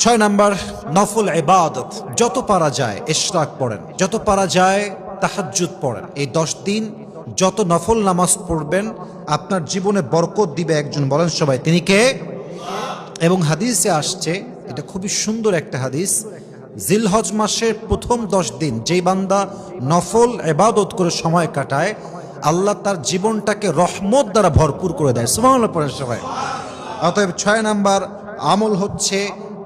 6 number, নফল ইবাদত। যত পারা যায় ইশরাক পড়েন, যত পারা যায় তাহাজ্জুদ পড়েন। এই 10 দিন যত নফল নামাজ পড়বেন আপনার জীবনে বরকত দিবে একজন, বলেন সবাই তিনি কে? এবং হাদিসে আসছে, এটা খুবই সুন্দর একটা হাদিস, জিলহজ মাসের প্রথম 10 দিন যেই বান্দা নফল ইবাদত করে সময় কাটায়, আল্লাহ তার জীবনটাকে রহমত দ্বারা ভরপুর করে দেয়। সুবহানাল্লাহ পড়েন সবাই। অতএব 6 নাম্বার আমল হচ্ছে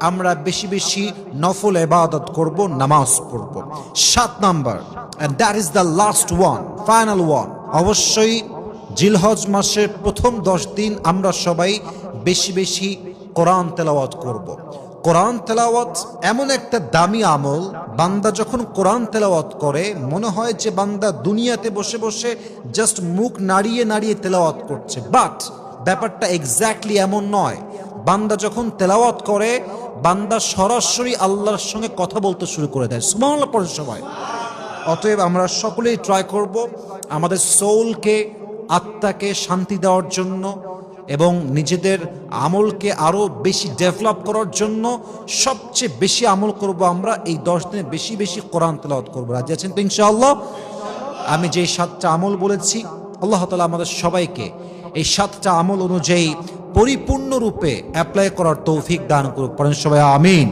আমরা বেশি বেশি নফল ইবাদত করব, নামাজ পড়ব। 7 number, and that is the last one, final one, অবশ্যই জিলহজ মাসের প্রথম 10 দিন আমরা সবাই বেশি বেশি কোরআন তেলাওয়াত করব। কোরআন তেলাওয়াত এমন একটা দামি আমল, বান্দা যখন কোরআন তেলাওয়াত করে মনে হয় যে বান্দা দুনিয়াতে বসে বসে জাস্ট মুখ নাড়িয়ে নাড়িয়ে তেলাওয়াত করছে, বাট ব্যাপারটা এক্স্যাক্টলি এমন নয়। বান্দা যখন তেলাওয়াত করে বান্দা সরাসরি আল্লাহর সঙ্গে কথা বলতে শুরু করে দেয়। সুবহানাল্লাহ পড়েন সবাই। অতএব আমরা সকলেই ট্রাই করব আমাদের সোলকে, আত্মাকে শান্তি দেওয়ার জন্য এবং নিজেদের আমলকে আরও বেশি ডেভেলপ করার জন্য সবচেয়ে বেশি আমল করব আমরা এই 10 দিনে, বেশি বেশি কোরআন তেলাওয়াত করব। রাজি আছেন তো ইনশাআল্লাহ? আমি যেই 7টা আমল বলেছি আল্লাহ তাআলা আমাদের সবাইকে এই 7টা আমল অনুযায়ী পরিপূর্ণরূপে অ্যাপ্লাই করার তৌফিক দান করুক। পড়েন সবাই আমিন।